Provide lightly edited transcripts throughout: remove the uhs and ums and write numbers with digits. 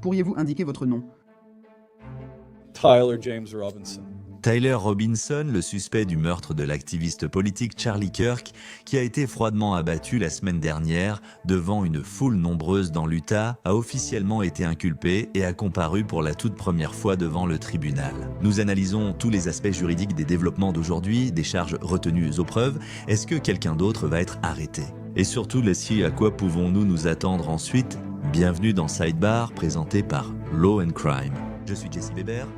Pourriez-vous indiquer votre nom? Tyler James Robinson. Tyler Robinson, le suspect du meurtre de l'activiste politique Charlie Kirk, qui a été froidement abattu la semaine dernière devant une foule nombreuse dans l'Utah, a officiellement été inculpé et a comparu pour la toute première fois devant le tribunal. Nous analysons tous les aspects juridiques des développements d'aujourd'hui, des charges retenues aux preuves. Est-ce que quelqu'un d'autre va être arrêté? Et surtout, à quoi pouvons-nous nous attendre ensuite? Bienvenue dans Sidebar, présenté par Law & Crime. Je suis Jesse Weber.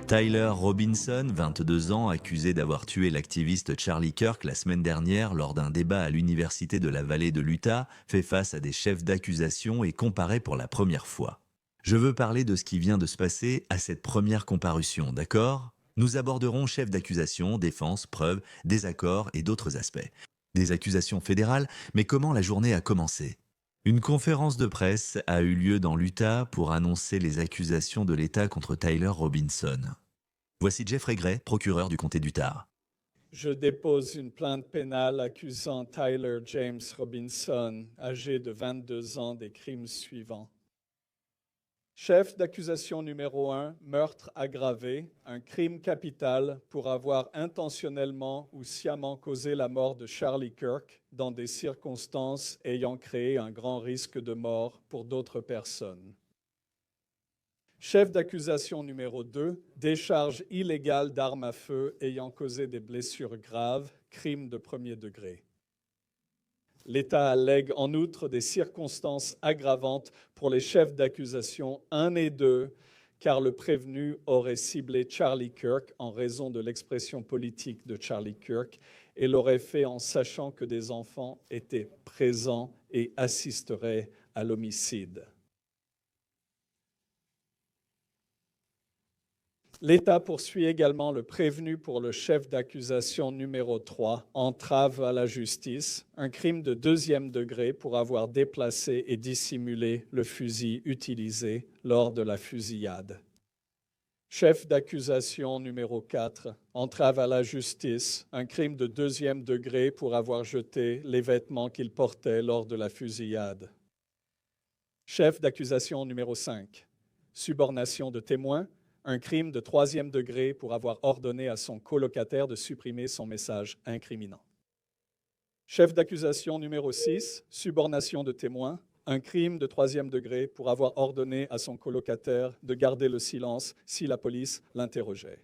Tyler Robinson, 22 ans, accusé d'avoir tué l'activiste Charlie Kirk la semaine dernière lors d'un débat à l'université de la vallée de l'Utah, fait face à des chefs d'accusation et comparaît pour la première fois. Je veux parler de ce qui vient de se passer à cette première comparution, d'accord? Nous aborderons chefs d'accusation, défense, preuves, désaccords et d'autres aspects. Des accusations fédérales, mais comment la journée a commencé? Une conférence de presse a eu lieu dans l'Utah pour annoncer les accusations de l'État contre Tyler Robinson. Voici Jeffrey Gray, procureur du comté d'Utah. Je dépose une plainte pénale accusant Tyler James Robinson, âgé de 22 ans, des crimes suivants. Chef d'accusation numéro 1, meurtre aggravé, un crime capital pour avoir intentionnellement ou sciemment causé la mort de Charlie Kirk dans des circonstances ayant créé un grand risque de mort pour d'autres personnes. Chef d'accusation numéro 2, décharge illégale d'armes à feu ayant causé des blessures graves, crime de premier degré. L'État allègue en outre des circonstances aggravantes pour les chefs d'accusation 1 et 2, car le prévenu aurait ciblé Charlie Kirk en raison de l'expression politique de Charlie Kirk et l'aurait fait en sachant que des enfants étaient présents et assisteraient à l'homicide. L'État poursuit également le prévenu pour le chef d'accusation numéro 3, entrave à la justice, un crime de deuxième degré pour avoir déplacé et dissimulé le fusil utilisé lors de la fusillade. Chef d'accusation numéro 4, entrave à la justice, un crime de deuxième degré pour avoir jeté les vêtements qu'il portait lors de la fusillade. Chef d'accusation numéro 5, subornation de témoin, un crime de troisième degré pour avoir ordonné à son colocataire de supprimer son message incriminant. Chef d'accusation numéro 6, subornation de témoin, un crime de troisième degré pour avoir ordonné à son colocataire de garder le silence si la police l'interrogeait.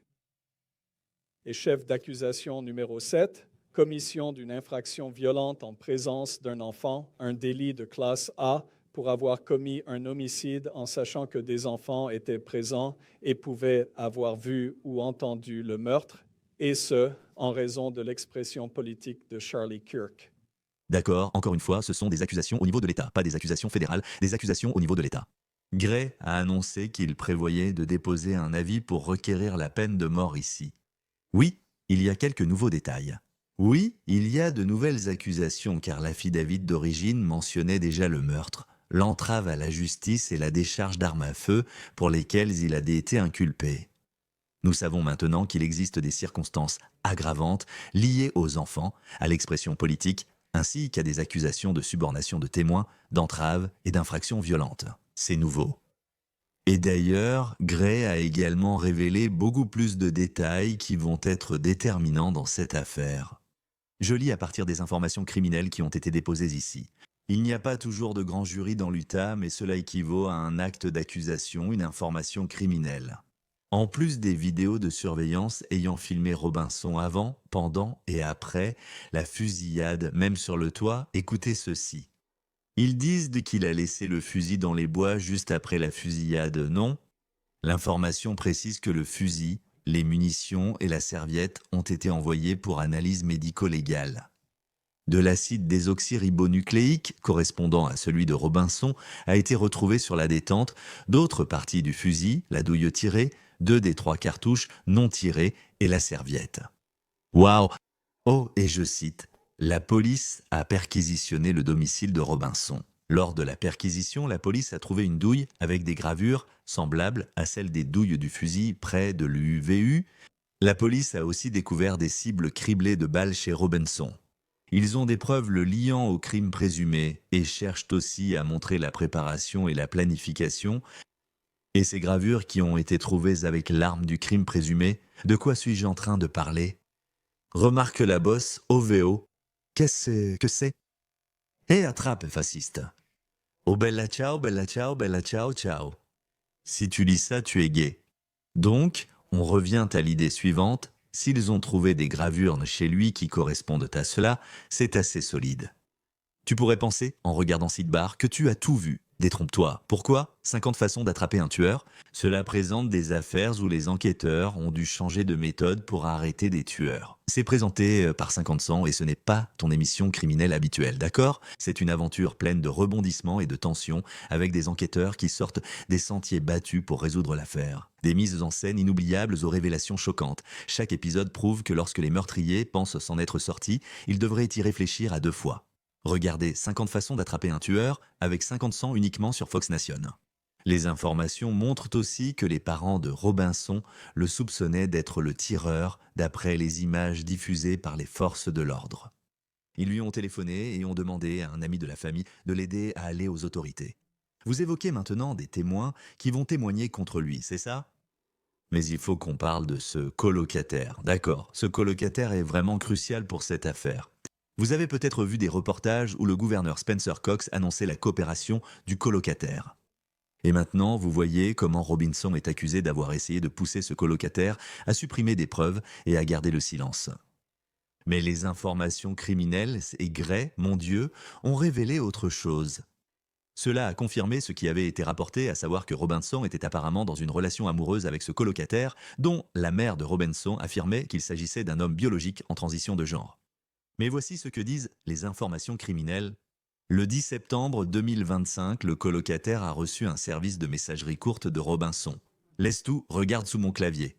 Et chef d'accusation numéro 7, commission d'une infraction violente en présence d'un enfant, un délit de classe A, pour avoir commis un homicide en sachant que des enfants étaient présents et pouvaient avoir vu ou entendu le meurtre, et ce, en raison de l'expression politique de Charlie Kirk. D'accord, encore une fois, ce sont des accusations au niveau de l'État, pas des accusations fédérales, des accusations au niveau de l'État. Gray a annoncé qu'il prévoyait de déposer un avis pour requérir la peine de mort ici. Oui, il y a quelques nouveaux détails. Oui, il y a de nouvelles accusations car l'affidavit d'origine mentionnait déjà le meurtre, l'entrave à la justice et la décharge d'armes à feu pour lesquelles il a été inculpé. Nous savons maintenant qu'il existe des circonstances aggravantes liées aux enfants, à l'expression politique, ainsi qu'à des accusations de subornation de témoins, d'entrave et d'infractions violentes. C'est nouveau. Et d'ailleurs, Gray a également révélé beaucoup plus de détails qui vont être déterminants dans cette affaire. Je lis à partir des informations criminelles qui ont été déposées ici. Il n'y a pas toujours de grand jury dans l'Utah, mais cela équivaut à un acte d'accusation, une information criminelle. En plus des vidéos de surveillance ayant filmé Robinson avant, pendant et après la fusillade, même sur le toit, écoutez ceci. Ils disent qu'il a laissé le fusil dans les bois juste après la fusillade, non? L'information précise que le fusil, les munitions et la serviette ont été envoyés pour analyse médico-légale. De l'acide désoxyribonucléique, correspondant à celui de Robinson, a été retrouvé sur la détente, d'autres parties du fusil, la douille tirée, 2 des 3 cartouches non tirées et la serviette. Waouh! Oh, et je cite, « La police a perquisitionné le domicile de Robinson. Lors de la perquisition, la police a trouvé une douille avec des gravures semblables à celles des douilles du fusil près de l'UVU. La police a aussi découvert des cibles criblées de balles chez Robinson. Ils ont des preuves le liant au crime présumé et cherchent aussi à montrer la préparation et la planification. Et ces gravures qui ont été trouvées avec l'arme du crime présumé, de quoi suis-je en train de parler? Remarque la bosse, OVO. Qu'est-ce que c'est? Et attrape, fasciste. Oh bella ciao, bella ciao, bella ciao, ciao. Si tu lis ça, tu es gay. Donc, on revient à l'idée suivante, s'ils ont trouvé des gravures chez lui qui correspondent à cela, c'est assez solide. Tu pourrais penser, en regardant Sidbar, que tu as tout vu. Détrompe-toi. Pourquoi 50 façons d'attraper un tueur. Cela présente des affaires où les enquêteurs ont dû changer de méthode pour arrêter des tueurs. C'est présenté par 50 Cent et ce n'est pas ton émission criminelle habituelle, d'accord? C'est une aventure pleine de rebondissements et de tensions avec des enquêteurs qui sortent des sentiers battus pour résoudre l'affaire. Des mises en scène inoubliables aux révélations choquantes. Chaque épisode prouve que lorsque les meurtriers pensent s'en être sortis, ils devraient y réfléchir à 2 fois. Regardez 50 façons d'attraper un tueur avec 50 Cent uniquement sur Fox Nation. Les informations montrent aussi que les parents de Robinson le soupçonnaient d'être le tireur d'après les images diffusées par les forces de l'ordre. Ils lui ont téléphoné et ont demandé à un ami de la famille de l'aider à aller aux autorités. Vous évoquez maintenant des témoins qui vont témoigner contre lui, c'est ça? Mais il faut qu'on parle de ce colocataire. D'accord, ce colocataire est vraiment crucial pour cette affaire. Vous avez peut-être vu des reportages où le gouverneur Spencer Cox annonçait la coopération du colocataire. Et maintenant, vous voyez comment Robinson est accusé d'avoir essayé de pousser ce colocataire à supprimer des preuves et à garder le silence. Mais les informations criminelles et Gray, mon Dieu, ont révélé autre chose. Cela a confirmé ce qui avait été rapporté, à savoir que Robinson était apparemment dans une relation amoureuse avec ce colocataire, dont la mère de Robinson affirmait qu'il s'agissait d'un homme biologique en transition de genre. Mais voici ce que disent les informations criminelles. Le 10 septembre 2025, le colocataire a reçu un service de messagerie courte de Robinson. Laisse tout, regarde sous mon clavier.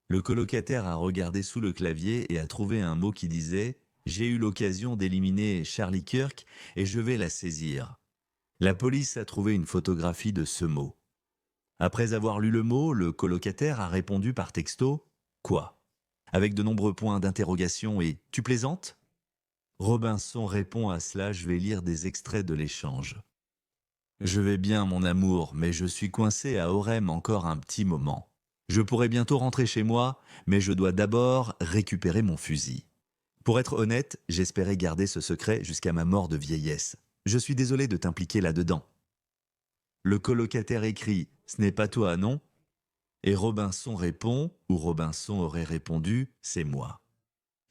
Le colocataire a regardé sous le clavier et a trouvé un mot qui disait « J'ai eu l'occasion d'éliminer Charlie Kirk et je vais la saisir ». La police a trouvé une photographie de ce mot. Après avoir lu le mot, le colocataire a répondu par texto « Quoi ?» avec de nombreux points d'interrogation et « Tu plaisantes ?» Robinson répond à cela, je vais lire des extraits de l'échange. Je vais bien, mon amour, mais je suis coincé à Orem encore un petit moment. Je pourrai bientôt rentrer chez moi, mais je dois d'abord récupérer mon fusil. Pour être honnête, j'espérais garder ce secret jusqu'à ma mort de vieillesse. Je suis désolé de t'impliquer là-dedans. Le colocataire écrit « Ce n'est pas toi, non ?» Et Robinson répond, ou Robinson aurait répondu « C'est moi. »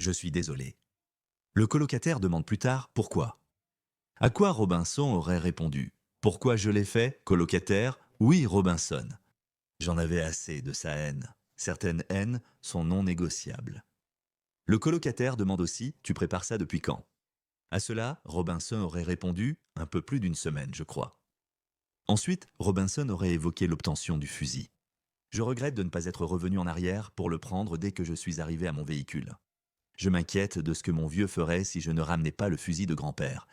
Je suis désolé. Le colocataire demande plus tard « Pourquoi ?» À quoi Robinson aurait répondu « Pourquoi je l'ai fait, colocataire ? Oui, Robinson. » J'en avais assez de sa haine. Certaines haines sont non négociables. Le colocataire demande aussi « Tu prépares ça depuis quand ?» À cela, Robinson aurait répondu « Un peu plus d'1 semaine, je crois. » Ensuite, Robinson aurait évoqué l'obtention du fusil. Je regrette de ne pas être revenu en arrière pour le prendre dès que je suis arrivé à mon véhicule. Je m'inquiète de ce que mon vieux ferait si je ne ramenais pas le fusil de grand-père.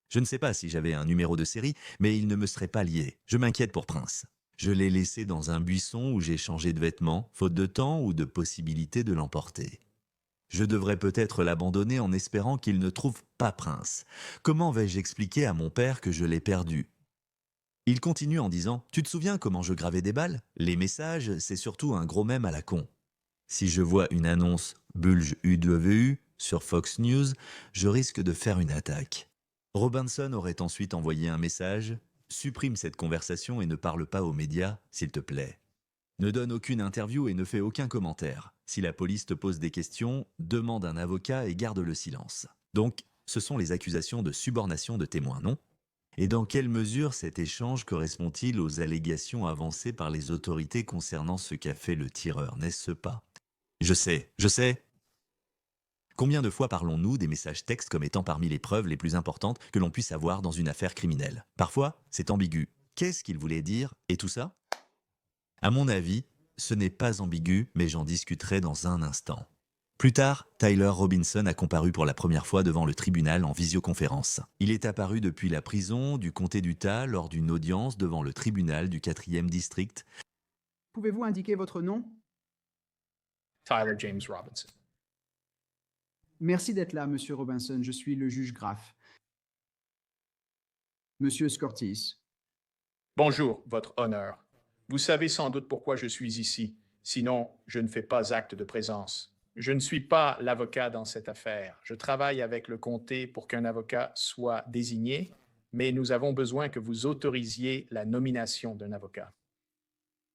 Je ne sais pas si j'avais un numéro de série, mais il ne me serait pas lié. Je m'inquiète pour Prince. Je l'ai laissé dans un buisson où j'ai changé de vêtements, faute de temps ou de possibilité de l'emporter. Je devrais peut-être l'abandonner en espérant qu'il ne trouve pas Prince. Comment vais-je expliquer à mon père que je l'ai perdu ? Il continue en disant « Tu te souviens comment je gravais des balles ? Les messages, c'est surtout un gros mème à la con. Si je vois une annonce Bulge UWU sur Fox News, je risque de faire une attaque. » Robinson aurait ensuite envoyé un message « Supprime cette conversation et ne parle pas aux médias, s'il te plaît. Ne donne aucune interview et ne fais aucun commentaire. Si la police te pose des questions, demande un avocat et garde le silence. » Donc, ce sont les accusations de subornation de témoins, non ? Et dans quelle mesure cet échange correspond-il aux allégations avancées par les autorités concernant ce qu'a fait le tireur, n'est-ce pas ? Je sais. Combien de fois parlons-nous des messages textes comme étant parmi les preuves les plus importantes que l'on puisse avoir dans une affaire criminelle ? Parfois, c'est ambigu. Qu'est-ce qu'il voulait dire et tout ça ? À mon avis, ce n'est pas ambigu, mais j'en discuterai dans un instant. Plus tard, Tyler Robinson a comparu pour la première fois devant le tribunal en visioconférence. Il est apparu depuis la prison du comté d'Utah lors d'une audience devant le tribunal du 4e district. Pouvez-vous indiquer votre nom ? Tyler James Robinson. Merci d'être là, Monsieur Robinson. Je suis le juge Graff. Monsieur Scortis. Bonjour, Votre Honneur. Vous savez sans doute pourquoi je suis ici. Sinon, je ne fais pas acte de présence. Je ne suis pas l'avocat dans cette affaire. Je travaille avec le comté pour qu'un avocat soit désigné, mais nous avons besoin que vous autorisiez la nomination d'un avocat.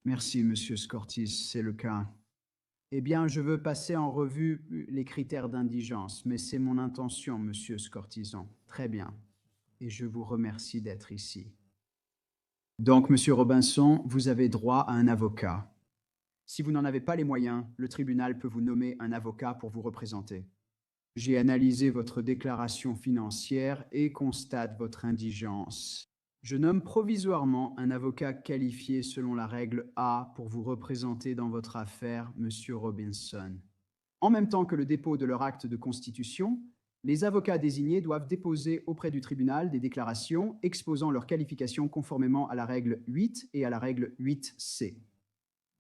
Merci, Monsieur Scortis, c'est le cas. Eh bien, je veux passer en revue les critères d'indigence, mais c'est mon intention, Monsieur Scortison. Très bien. Et je vous remercie d'être ici. Donc, Monsieur Robinson, vous avez droit à un avocat. Si vous n'en avez pas les moyens, le tribunal peut vous nommer un avocat pour vous représenter. J'ai analysé votre déclaration financière et constate votre indigence. Je nomme provisoirement un avocat qualifié selon la règle A pour vous représenter dans votre affaire, Monsieur Robinson. En même temps que le dépôt de leur acte de constitution, les avocats désignés doivent déposer auprès du tribunal des déclarations exposant leurs qualifications conformément à la règle 8 et à la règle 8C.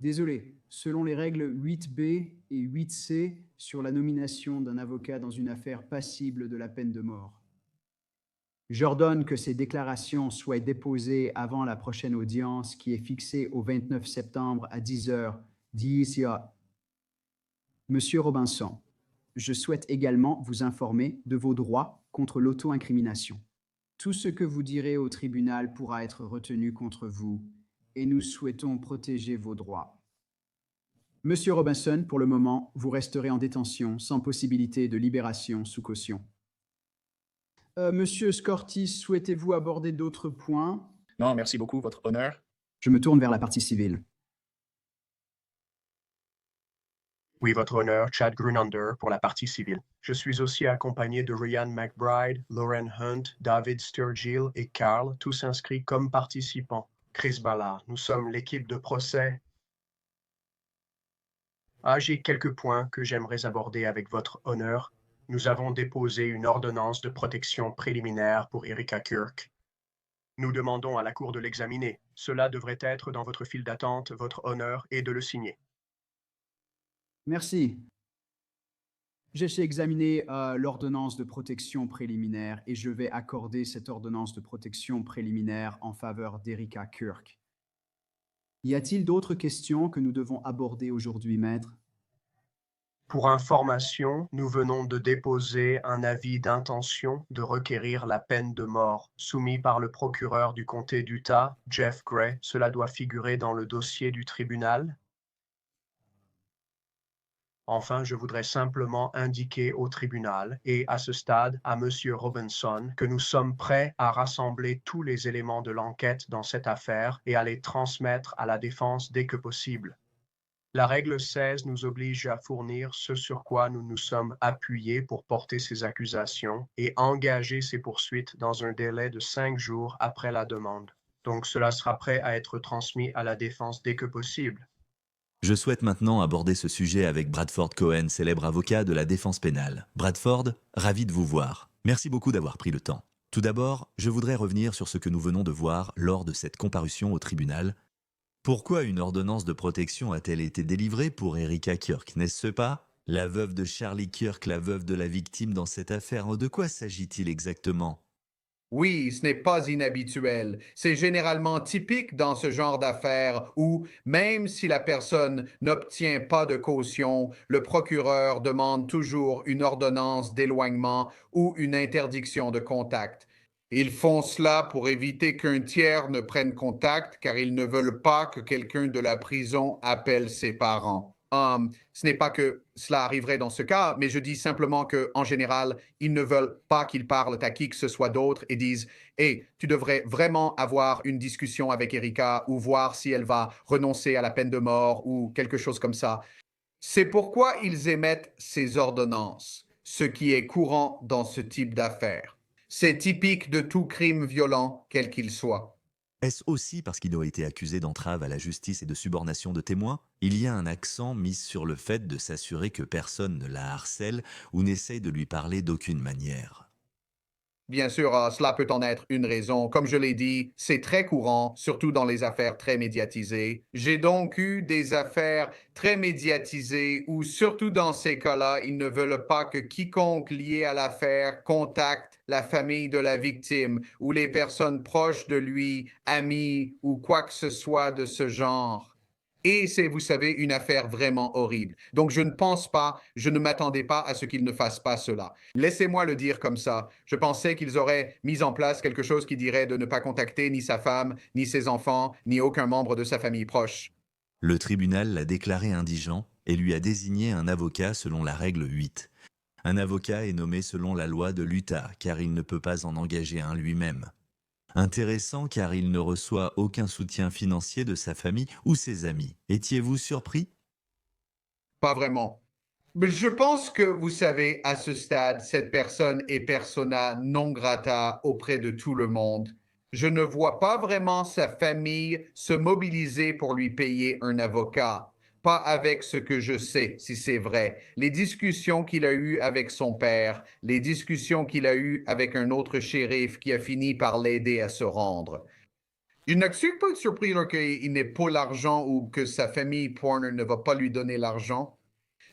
Désolé, selon les règles 8B et 8C sur la nomination d'un avocat dans une affaire passible de la peine de mort. J'ordonne que ces déclarations soient déposées avant la prochaine audience qui est fixée au 29 septembre à 10 heures. Monsieur Robinson, je souhaite également vous informer de vos droits contre l'auto-incrimination. Tout ce que vous direz au tribunal pourra être retenu contre vous et nous souhaitons protéger vos droits. Monsieur Robinson, pour le moment, vous resterez en détention sans possibilité de libération sous caution. Monsieur Scortis, souhaitez-vous aborder d'autres points? Non, merci beaucoup, Votre Honneur. Je me tourne vers la partie civile. Oui, Votre Honneur, Chad Grunander pour la partie civile. Je suis aussi accompagné de Ryan McBride, Lauren Hunt, David Sturgill et Carl, tous inscrits comme participants. Chris Ballard, nous sommes l'équipe de procès. J'ai quelques points que j'aimerais aborder avec Votre Honneur. Nous avons déposé une ordonnance de protection préliminaire pour Erika Kirk. Nous demandons à la Cour de l'examiner. Cela devrait être dans votre file d'attente, Votre Honneur, et de le signer. Merci. J'ai examiné l'ordonnance de protection préliminaire et je vais accorder cette ordonnance de protection préliminaire en faveur d'Erika Kirk. Y a-t-il d'autres questions que nous devons aborder aujourd'hui, maître? Pour information, nous venons de déposer un avis d'intention de requérir la peine de mort, soumis par le procureur du comté d'Utah, Jeff Gray. Cela doit figurer dans le dossier du tribunal. Enfin, je voudrais simplement indiquer au tribunal et à ce stade à Monsieur Robinson que nous sommes prêts à rassembler tous les éléments de l'enquête dans cette affaire et à les transmettre à la défense dès que possible. La règle 16 nous oblige à fournir ce sur quoi nous nous sommes appuyés pour porter ces accusations et engager ces poursuites dans un délai de 5 jours après la demande. Donc cela sera prêt à être transmis à la défense dès que possible. Je souhaite maintenant aborder ce sujet avec Bradford Cohen, célèbre avocat de la défense pénale. Bradford, ravi de vous voir. Merci beaucoup d'avoir pris le temps. Tout d'abord, je voudrais revenir sur ce que nous venons de voir lors de cette comparution au tribunal. Pourquoi une ordonnance de protection a-t-elle été délivrée pour Erika Kirk, n'est-ce pas? La veuve de Charlie Kirk, la veuve de la victime dans cette affaire, de quoi s'agit-il exactement? Oui, ce n'est pas inhabituel. C'est généralement typique dans ce genre d'affaires où, même si la personne n'obtient pas de caution, le procureur demande toujours une ordonnance d'éloignement ou une interdiction de contact. Ils font cela pour éviter qu'un tiers ne prenne contact car ils ne veulent pas que quelqu'un de la prison appelle ses parents. Ce n'est pas que cela arriverait dans ce cas, mais je dis simplement qu'en général, ils ne veulent pas qu'ils parlent à qui que ce soit d'autre et disent « Hey, tu devrais vraiment avoir une discussion avec Erika ou voir si elle va renoncer à la peine de mort ou quelque chose comme ça. » C'est pourquoi ils émettent ces ordonnances, ce qui est courant dans ce type d'affaires. C'est typique de tout crime violent, quel qu'il soit. Est-ce aussi parce qu'il a été accusé d'entrave à la justice et de subornation de témoins? Il y a un accent mis sur le fait de s'assurer que personne ne la harcèle ou n'essaye de lui parler d'aucune manière. Bien sûr, cela peut en être une raison. Comme je l'ai dit, c'est très courant, surtout dans les affaires très médiatisées. J'ai donc eu des affaires très médiatisées où, surtout dans ces cas-là, ils ne veulent pas que quiconque lié à l'affaire contacte la famille de la victime ou les personnes proches de lui, amis ou quoi que ce soit de ce genre. Et c'est, vous savez, une affaire vraiment horrible. Donc, je ne pense pas, je ne m'attendais pas à ce qu'ils ne fassent pas cela. Laissez-moi le dire comme ça. Je pensais qu'ils auraient mis en place quelque chose qui dirait de ne pas contacter ni sa femme, ni ses enfants, ni aucun membre de sa famille proche. Le tribunal l'a déclaré indigent et lui a désigné un avocat selon la règle 8. Un avocat est nommé selon la loi de l'Utah car il ne peut pas en engager un lui-même. Intéressant car il ne reçoit aucun soutien financier de sa famille ou ses amis. Étiez-vous surpris? Pas vraiment. Mais je pense que, vous savez, à ce stade, cette personne est persona non grata auprès de tout le monde. Je ne vois pas vraiment sa famille se mobiliser pour lui payer un avocat. Pas avec ce que je sais, si c'est vrai. Les discussions qu'il a eues avec son père, les discussions qu'il a eues avec un autre shérif qui a fini par l'aider à se rendre. Je ne suis pas surpris là, qu'il n'ait pas l'argent ou que sa famille Porner ne va pas lui donner l'argent.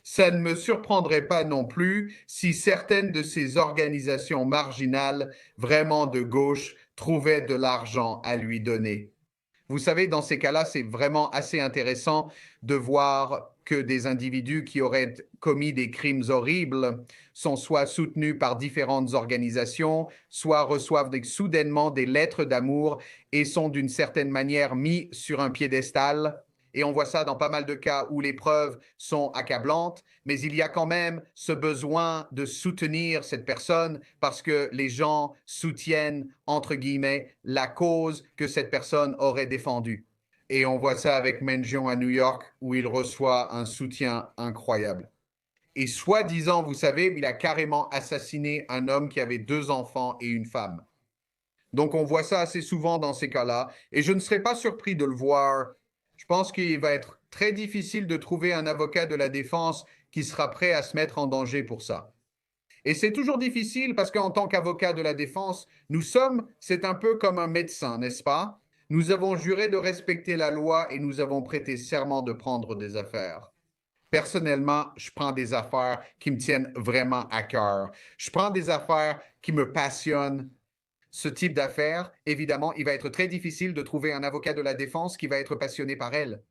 Ça ne me surprendrait pas non plus si certaines de ces organisations marginales, vraiment de gauche, trouvaient de l'argent à lui donner. Vous savez, dans ces cas-là, c'est vraiment assez intéressant de voir que des individus qui auraient commis des crimes horribles sont soit soutenus par différentes organisations, soit reçoivent soudainement des lettres d'amour et sont d'une certaine manière mis sur un piédestal. Et on voit ça dans pas mal de cas où les preuves sont accablantes, mais il y a quand même ce besoin de soutenir cette personne parce que les gens soutiennent, entre guillemets, la cause que cette personne aurait défendue. Et on voit ça avec Menjon à New York, où il reçoit un soutien incroyable. Et soi-disant, vous savez, il a carrément assassiné un homme qui avait 2 enfants et une femme. Donc, on voit ça assez souvent dans ces cas-là. Et je ne serais pas surpris de le voir. Je pense qu'il va être très difficile de trouver un avocat de la défense qui sera prêt à se mettre en danger pour ça. Et c'est toujours difficile parce qu'en tant qu'avocat de la défense, c'est un peu comme un médecin, n'est-ce pas? Nous avons juré de respecter la loi et nous avons prêté serment de prendre des affaires. Personnellement, je prends des affaires qui me tiennent vraiment à cœur. Je prends des affaires qui me passionnent. Ce type d'affaires, évidemment, il va être très difficile de trouver un avocat de la défense qui va être passionné par elle.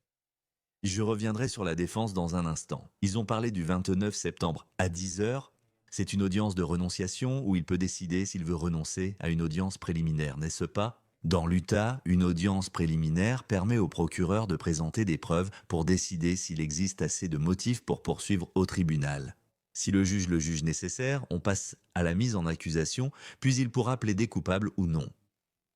Je reviendrai sur la défense dans un instant. Ils ont parlé du 29 septembre à 10 heures. C'est une audience de renonciation où il peut décider s'il veut renoncer à une audience préliminaire, n'est-ce pas? Dans l'Utah, une audience préliminaire permet au procureur de présenter des preuves pour décider s'il existe assez de motifs pour poursuivre au tribunal. Si le juge le juge nécessaire, on passe à la mise en accusation, puis il pourra plaider coupable ou non.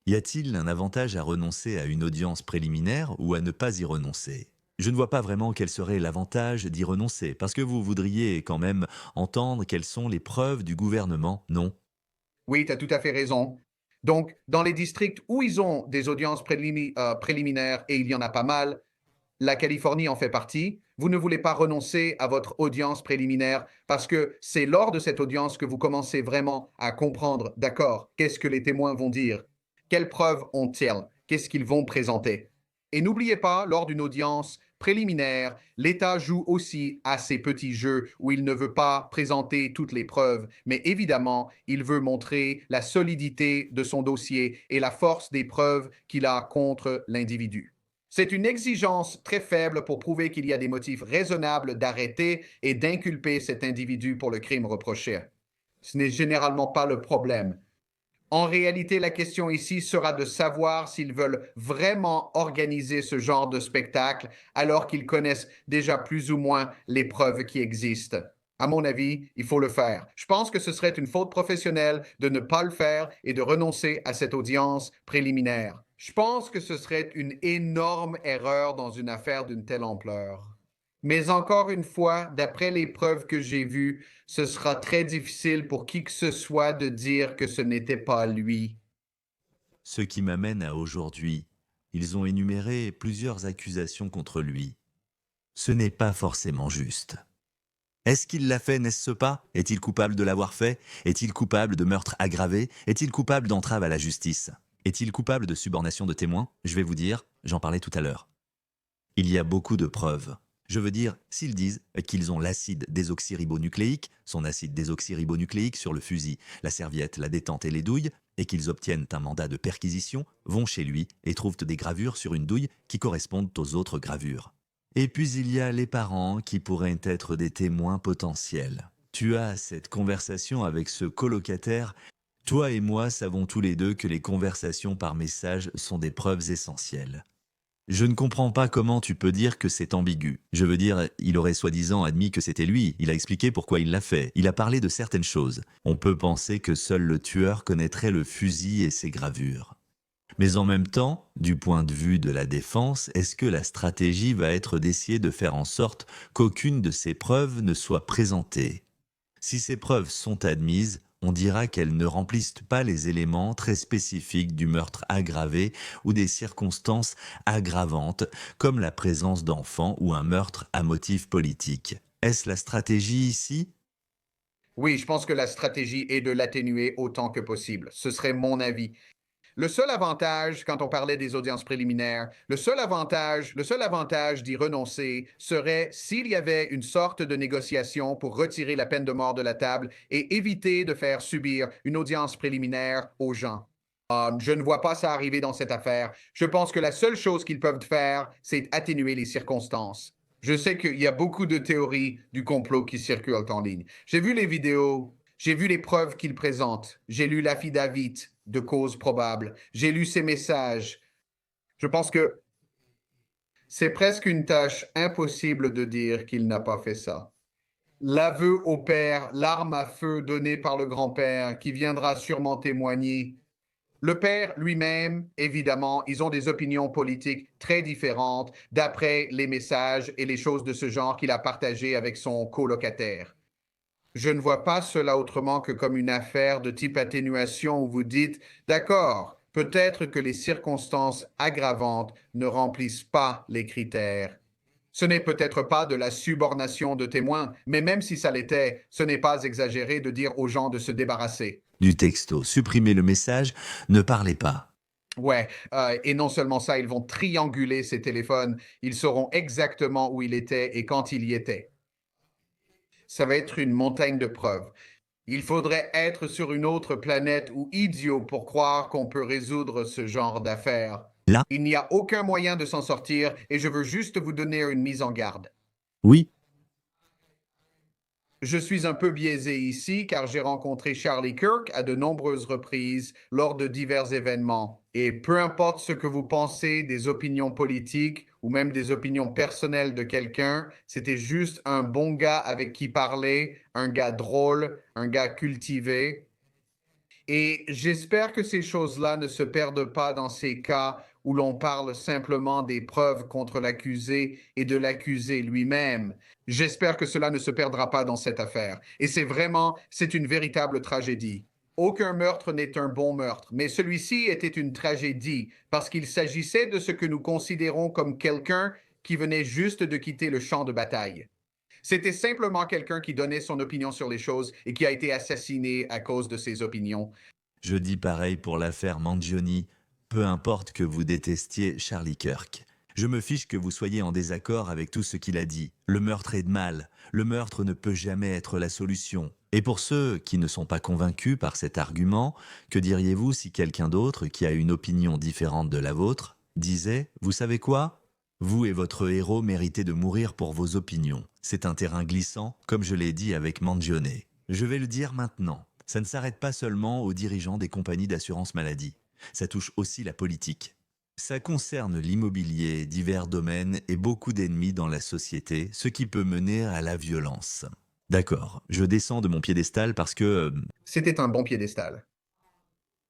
Y a-t-il un avantage à renoncer à une audience préliminaire ou à ne pas y renoncer? Je ne vois pas vraiment quel serait l'avantage d'y renoncer, parce que vous voudriez quand même entendre quelles sont les preuves du gouvernement, non? Oui, tu as tout à fait raison. Donc, dans les districts où ils ont des audiences préliminaires, et il y en a pas mal, la Californie en fait partie, vous ne voulez pas renoncer à votre audience préliminaire parce que c'est lors de cette audience que vous commencez vraiment à comprendre, d'accord, qu'est-ce que les témoins vont dire, quelles preuves ont-elles, qu'est-ce qu'ils vont présenter. Et n'oubliez pas, lors d'une audience préliminaire, l'État joue aussi à ces petits jeux où il ne veut pas présenter toutes les preuves, mais évidemment, il veut montrer la solidité de son dossier et la force des preuves qu'il a contre l'individu. C'est une exigence très faible pour prouver qu'il y a des motifs raisonnables d'arrêter et d'inculper cet individu pour le crime reproché. Ce n'est généralement pas le problème. En réalité, la question ici sera de savoir s'ils veulent vraiment organiser ce genre de spectacle alors qu'ils connaissent déjà plus ou moins les preuves qui existent. À mon avis, il faut le faire. Je pense que ce serait une faute professionnelle de ne pas le faire et de renoncer à cette audience préliminaire. Je pense que ce serait une énorme erreur dans une affaire d'une telle ampleur. Mais encore une fois, d'après les preuves que j'ai vues, ce sera très difficile pour qui que ce soit de dire que ce n'était pas lui. Ce qui m'amène à aujourd'hui. Ils ont énuméré plusieurs accusations contre lui. Ce n'est pas forcément juste. Est-ce qu'il l'a fait, n'est-ce pas? Est-il coupable de l'avoir fait? Est-il coupable de meurtre aggravé? Est-il coupable d'entrave à la justice? Est-il coupable de subornation de témoins? Je vais vous dire, j'en parlais tout à l'heure. Il y a beaucoup de preuves. Je veux dire, s'ils disent qu'ils ont l'acide désoxyribonucléique, son acide désoxyribonucléique sur le fusil, la serviette, la détente et les douilles, et qu'ils obtiennent un mandat de perquisition, vont chez lui et trouvent des gravures sur une douille qui correspondent aux autres gravures. Et puis il y a les parents qui pourraient être des témoins potentiels. Tu as cette conversation avec ce colocataire. Toi et moi savons tous les deux que les conversations par message sont des preuves essentielles. Je ne comprends pas comment tu peux dire que c'est ambigu. Je veux dire, il aurait soi-disant admis que c'était lui, il a expliqué pourquoi il l'a fait, il a parlé de certaines choses. On peut penser que seul le tueur connaîtrait le fusil et ses gravures. Mais en même temps, du point de vue de la défense, est-ce que la stratégie va être d'essayer de faire en sorte qu'aucune de ces preuves ne soit présentée? Si ces preuves sont admises, on dira qu'elles ne remplissent pas les éléments très spécifiques du meurtre aggravé ou des circonstances aggravantes, comme la présence d'enfants ou un meurtre à motif politique. Est-ce la stratégie ici? Oui, je pense que la stratégie est de l'atténuer autant que possible. Ce serait mon avis. Le seul avantage, quand on parlait des audiences préliminaires, le seul avantage d'y renoncer serait s'il y avait une sorte de négociation pour retirer la peine de mort de la table et éviter de faire subir une audience préliminaire aux gens. Je ne vois pas ça arriver dans cette affaire. Je pense que la seule chose qu'ils peuvent faire, c'est atténuer les circonstances. Je sais qu'il y a beaucoup de théories du complot qui circulent en ligne. J'ai vu les vidéos, j'ai vu les preuves qu'ils présentent, j'ai lu l'affidavit de cause probable, j'ai lu ses messages. Je pense que c'est presque une tâche impossible de dire qu'il n'a pas fait ça. L'aveu au père, l'arme à feu donnée par le grand-père, qui viendra sûrement témoigner. Le père lui-même, évidemment, ils ont des opinions politiques très différentes d'après les messages et les choses de ce genre qu'il a partagées avec son colocataire. Je ne vois pas cela autrement que comme une affaire de type atténuation où vous dites, d'accord, peut-être que les circonstances aggravantes ne remplissent pas les critères. Ce n'est peut-être pas de la subornation de témoins, mais même si ça l'était, ce n'est pas exagéré de dire aux gens de se débarrasser. Du texto, supprimez le message, ne parlez pas. Ouais, et non seulement ça, ils vont trianguler ses téléphones, ils sauront exactement où il était et quand il y était. Ça va être une montagne de preuves. Il faudrait être sur une autre planète ou idiot pour croire qu'on peut résoudre ce genre d'affaires. Là? Il n'y a aucun moyen de s'en sortir et je veux juste vous donner une mise en garde. Oui, Je suis un peu biaisé ici car j'ai rencontré Charlie Kirk à de nombreuses reprises lors de divers événements. Et peu importe ce que vous pensez des opinions politiques ou même des opinions personnelles de quelqu'un, c'était juste un bon gars avec qui parler, un gars drôle, un gars cultivé. Et j'espère que ces choses-là ne se perdent pas dans ces cas où l'on parle simplement des preuves contre l'accusé et de l'accusé lui-même. J'espère que cela ne se perdra pas dans cette affaire. Et c'est une véritable tragédie. Aucun meurtre n'est un bon meurtre, mais celui-ci était une tragédie parce qu'il s'agissait de ce que nous considérons comme quelqu'un qui venait juste de quitter le champ de bataille. C'était simplement quelqu'un qui donnait son opinion sur les choses et qui a été assassiné à cause de ses opinions. je dis pareil pour l'affaire Mangione, peu importe que vous détestiez Charlie Kirk. Je me fiche que vous soyez en désaccord avec tout ce qu'il a dit. Le meurtre est de mal. Le meurtre ne peut jamais être la solution. Et pour ceux qui ne sont pas convaincus par cet argument, que diriez-vous si quelqu'un d'autre qui a une opinion différente de la vôtre disait « Vous savez quoi ? Vous et votre héros méritez de mourir pour vos opinions. C'est un terrain glissant, comme je l'ai dit avec Mangione. Je vais le dire maintenant. Ça ne s'arrête pas seulement aux dirigeants des compagnies d'assurance maladie. Ça touche aussi la politique. Ça concerne l'immobilier, divers domaines et beaucoup d'ennemis dans la société, ce qui peut mener à la violence. D'accord, je descends de mon piédestal parce que... C'était un bon piédestal.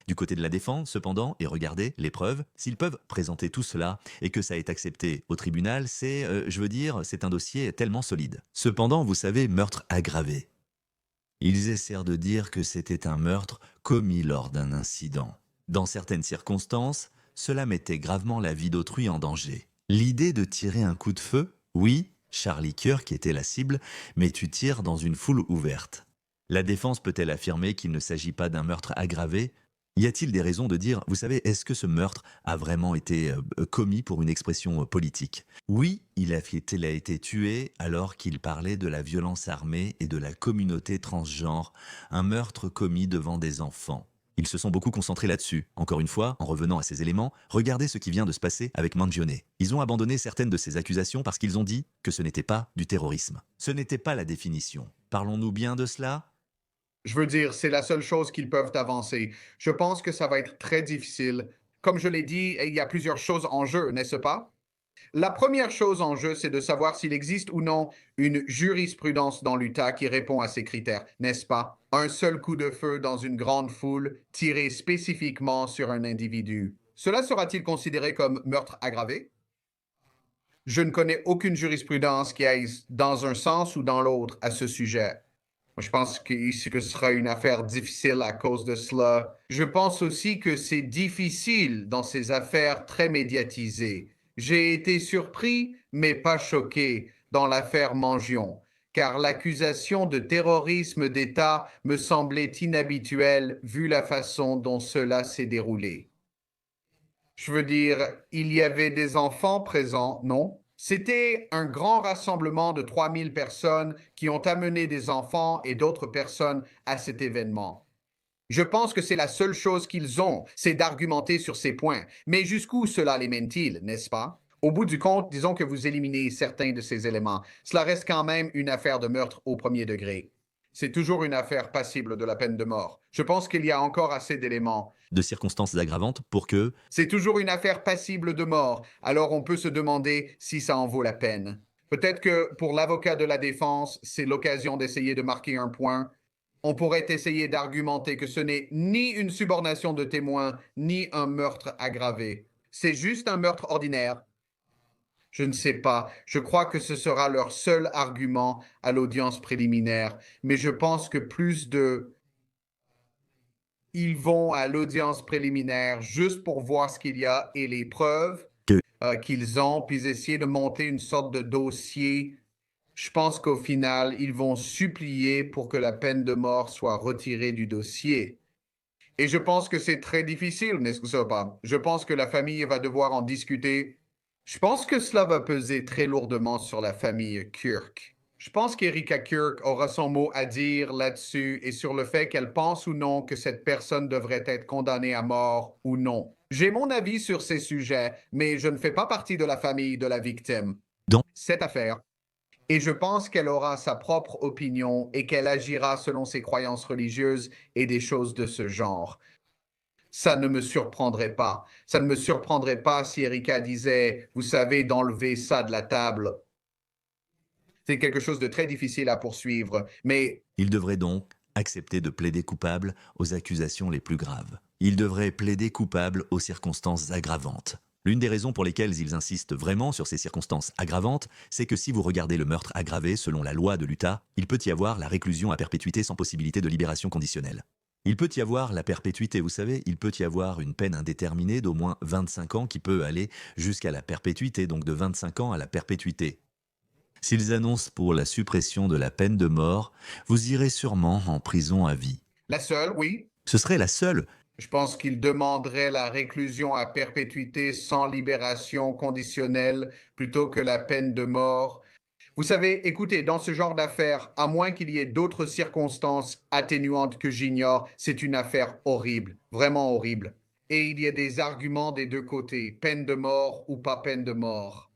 Du côté de la défense, cependant, et regardez, les preuves, s'ils peuvent présenter tout cela et que ça est accepté au tribunal, c'est un dossier tellement solide. Cependant, vous savez, meurtre aggravé. Ils essaient de dire que c'était un meurtre commis lors d'un incident. Dans certaines circonstances, cela mettait gravement la vie d'autrui en danger. L'idée de tirer un coup de feu, oui, Charlie Kirk était la cible, mais tu tires dans une foule ouverte. La défense peut-elle affirmer qu'il ne s'agit pas d'un meurtre aggravé? Y a-t-il des raisons de dire, vous savez, est-ce que ce meurtre a vraiment été commis pour une expression politique? Oui, il a été tué alors qu'il parlait de la violence armée et de la communauté transgenre, un meurtre commis devant des enfants. Ils se sont beaucoup concentrés là-dessus. Encore une fois, en revenant à ces éléments, regardez ce qui vient de se passer avec Mangione. Ils ont abandonné certaines de ces accusations parce qu'ils ont dit que ce n'était pas du terrorisme. Ce n'était pas la définition. Parlons-nous bien de cela? Je veux dire, c'est la seule chose qu'ils peuvent avancer. Je pense que ça va être très difficile. Comme je l'ai dit, il y a plusieurs choses en jeu, n'est-ce pas? La première chose en jeu, c'est de savoir s'il existe ou non une jurisprudence dans l'Utah qui répond à ces critères, n'est-ce pas? Un seul coup de feu dans une grande foule tiré spécifiquement sur un individu. Cela sera-t-il considéré comme meurtre aggravé? Je ne connais aucune jurisprudence qui aille dans un sens ou dans l'autre à ce sujet. Je pense que ce sera une affaire difficile à cause de cela. Je pense aussi que c'est difficile dans ces affaires très médiatisées. J'ai été surpris, mais pas choqué, dans l'affaire Mangione, car l'accusation de terrorisme d'État me semblait inhabituelle vu la façon dont cela s'est déroulé. Je veux dire, il y avait des enfants présents, non? C'était un grand rassemblement de 3000 personnes qui ont amené des enfants et d'autres personnes à cet événement. Je pense que c'est la seule chose qu'ils ont, c'est d'argumenter sur ces points. Mais jusqu'où cela les mène-t-il, n'est-ce pas? Au bout du compte, disons que vous éliminez certains de ces éléments. Cela reste quand même une affaire de meurtre au premier degré. C'est toujours une affaire passible de la peine de mort. Je pense qu'il y a encore assez d'éléments. De circonstances aggravantes pour que, C'est toujours une affaire passible de mort, alors on peut se demander si ça en vaut la peine. Peut-être que pour l'avocat de la défense, c'est l'occasion d'essayer de marquer un point. On pourrait essayer d'argumenter que ce n'est ni une subornation de témoin, ni un meurtre aggravé. C'est juste un meurtre ordinaire. Je ne sais pas. Je crois que ce sera leur seul argument à l'audience préliminaire. Mais je pense que ils vont à l'audience préliminaire juste pour voir ce qu'il y a et les preuves que qu'ils ont, puis essayer de monter une sorte de dossier. Je pense qu'au final, ils vont supplier pour que la peine de mort soit retirée du dossier. Et je pense que c'est très difficile, n'est-ce pas? Je pense que la famille va devoir en discuter. Je pense que cela va peser très lourdement sur la famille Kirk. Je pense qu'Erika Kirk aura son mot à dire là-dessus et sur le fait qu'elle pense ou non que cette personne devrait être condamnée à mort ou non. J'ai mon avis sur ces sujets, mais je ne fais pas partie de la famille de la victime. dans Cette affaire, et je pense qu'elle aura sa propre opinion et qu'elle agira selon ses croyances religieuses et des choses de ce genre. Ça ne me surprendrait pas. Ça ne me surprendrait pas si Erika disait, vous savez, d'enlever ça de la table. C'est quelque chose de très difficile à poursuivre, mais il devrait donc accepter de plaider coupable aux accusations les plus graves. Il devrait plaider coupable aux circonstances aggravantes. L'une des raisons pour lesquelles ils insistent vraiment sur ces circonstances aggravantes, c'est que si vous regardez le meurtre aggravé selon la loi de l'Utah, il peut y avoir la réclusion à perpétuité sans possibilité de libération conditionnelle. Il peut y avoir la perpétuité, vous savez, il peut y avoir une peine indéterminée d'au moins 25 ans qui peut aller jusqu'à la perpétuité, donc de 25 ans à la perpétuité. S'ils annoncent pour la suppression de la peine de mort, vous irez sûrement en prison à vie. la seule, oui. Ce serait la seule. Je pense qu'il demanderait la réclusion à perpétuité sans libération conditionnelle plutôt que la peine de mort. Vous savez, écoutez, dans ce genre d'affaires, à moins qu'il y ait d'autres circonstances atténuantes que j'ignore, c'est une affaire horrible, vraiment horrible. Et il y a des arguments des deux côtés, peine de mort ou pas peine de mort.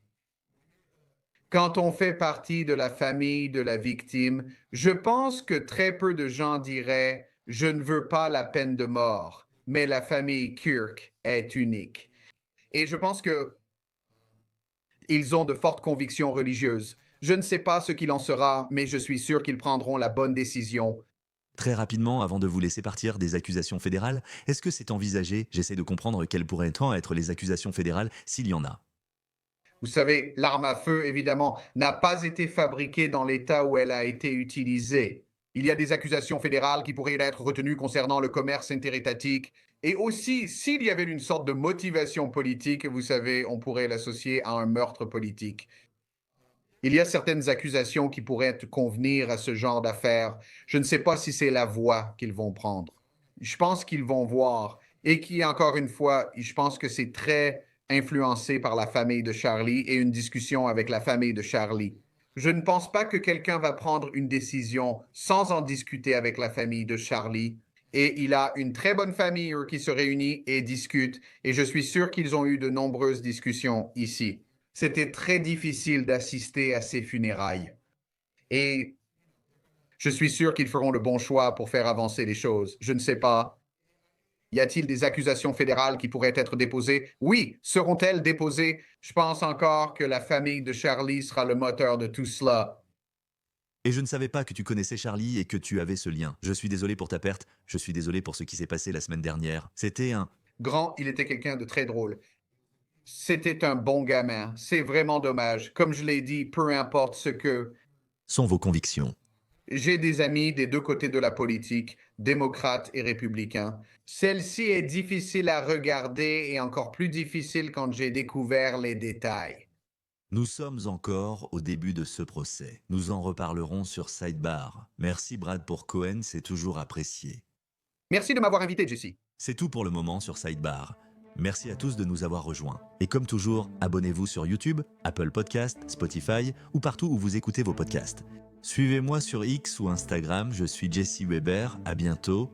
Quand on fait partie de la famille de la victime, je pense que très peu de gens diraient « je ne veux pas la peine de mort », mais la famille Kirk est unique. Et je pense que ils ont de fortes convictions religieuses. Je ne sais pas ce qu'il en sera, mais je suis sûr qu'ils prendront la bonne décision. Très rapidement, avant de vous laisser partir des accusations fédérales, est-ce que c'est envisagé, j'essaie de comprendre quelles pourraient être les accusations fédérales s'il y en a. Vous savez, l'arme à feu, évidemment, n'a pas été fabriquée dans l'État où elle a été utilisée. Il y a des accusations fédérales qui pourraient être retenues concernant le commerce interétatique. Et aussi, s'il y avait une sorte de motivation politique, vous savez, on pourrait l'associer à un meurtre politique. Il y a certaines accusations qui pourraient convenir à ce genre d'affaires. Je ne sais pas si c'est la voie qu'ils vont prendre. Je pense qu'ils vont voir et qui, encore une fois, je pense que c'est très influencé par la famille de Charlie et une discussion avec la famille de Charlie. Je ne pense pas que quelqu'un va prendre une décision sans en discuter avec la famille de Charlie. Et il a une très bonne famille eux, qui se réunit et discute. Et je suis sûr qu'ils ont eu de nombreuses discussions ici. C'était très difficile d'assister à ces funérailles. Et je suis sûr qu'ils feront le bon choix pour faire avancer les choses. Je ne sais pas. Y a-t-il des accusations fédérales qui pourraient être déposées? Oui. Seront-elles déposées? Je pense encore que la famille de Charlie sera le moteur de tout cela. Et je ne savais pas que tu connaissais Charlie et que tu avais ce lien. Je suis désolé pour ta perte, je suis désolé pour ce qui s'est passé la semaine dernière. C'était un... Grand, il était quelqu'un de très drôle. C'était un bon gamin. C'est vraiment dommage. Comme je l'ai dit, peu importe ce que... sont vos convictions. J'ai des amis des deux côtés de la politique, démocrates et républicains. Celle-ci est difficile à regarder et encore plus difficile quand j'ai découvert les détails. Nous sommes encore au début de ce procès. Nous en reparlerons sur Sidebar. Merci Brad pour Cohen, c'est toujours apprécié. Merci de m'avoir invité, Jesse. C'est tout pour le moment sur Sidebar. Merci à tous de nous avoir rejoints. Et comme toujours, abonnez-vous sur YouTube, Apple Podcasts, Spotify ou partout où vous écoutez vos podcasts. Suivez-moi sur X ou Instagram, je suis Jesse Weber. À bientôt.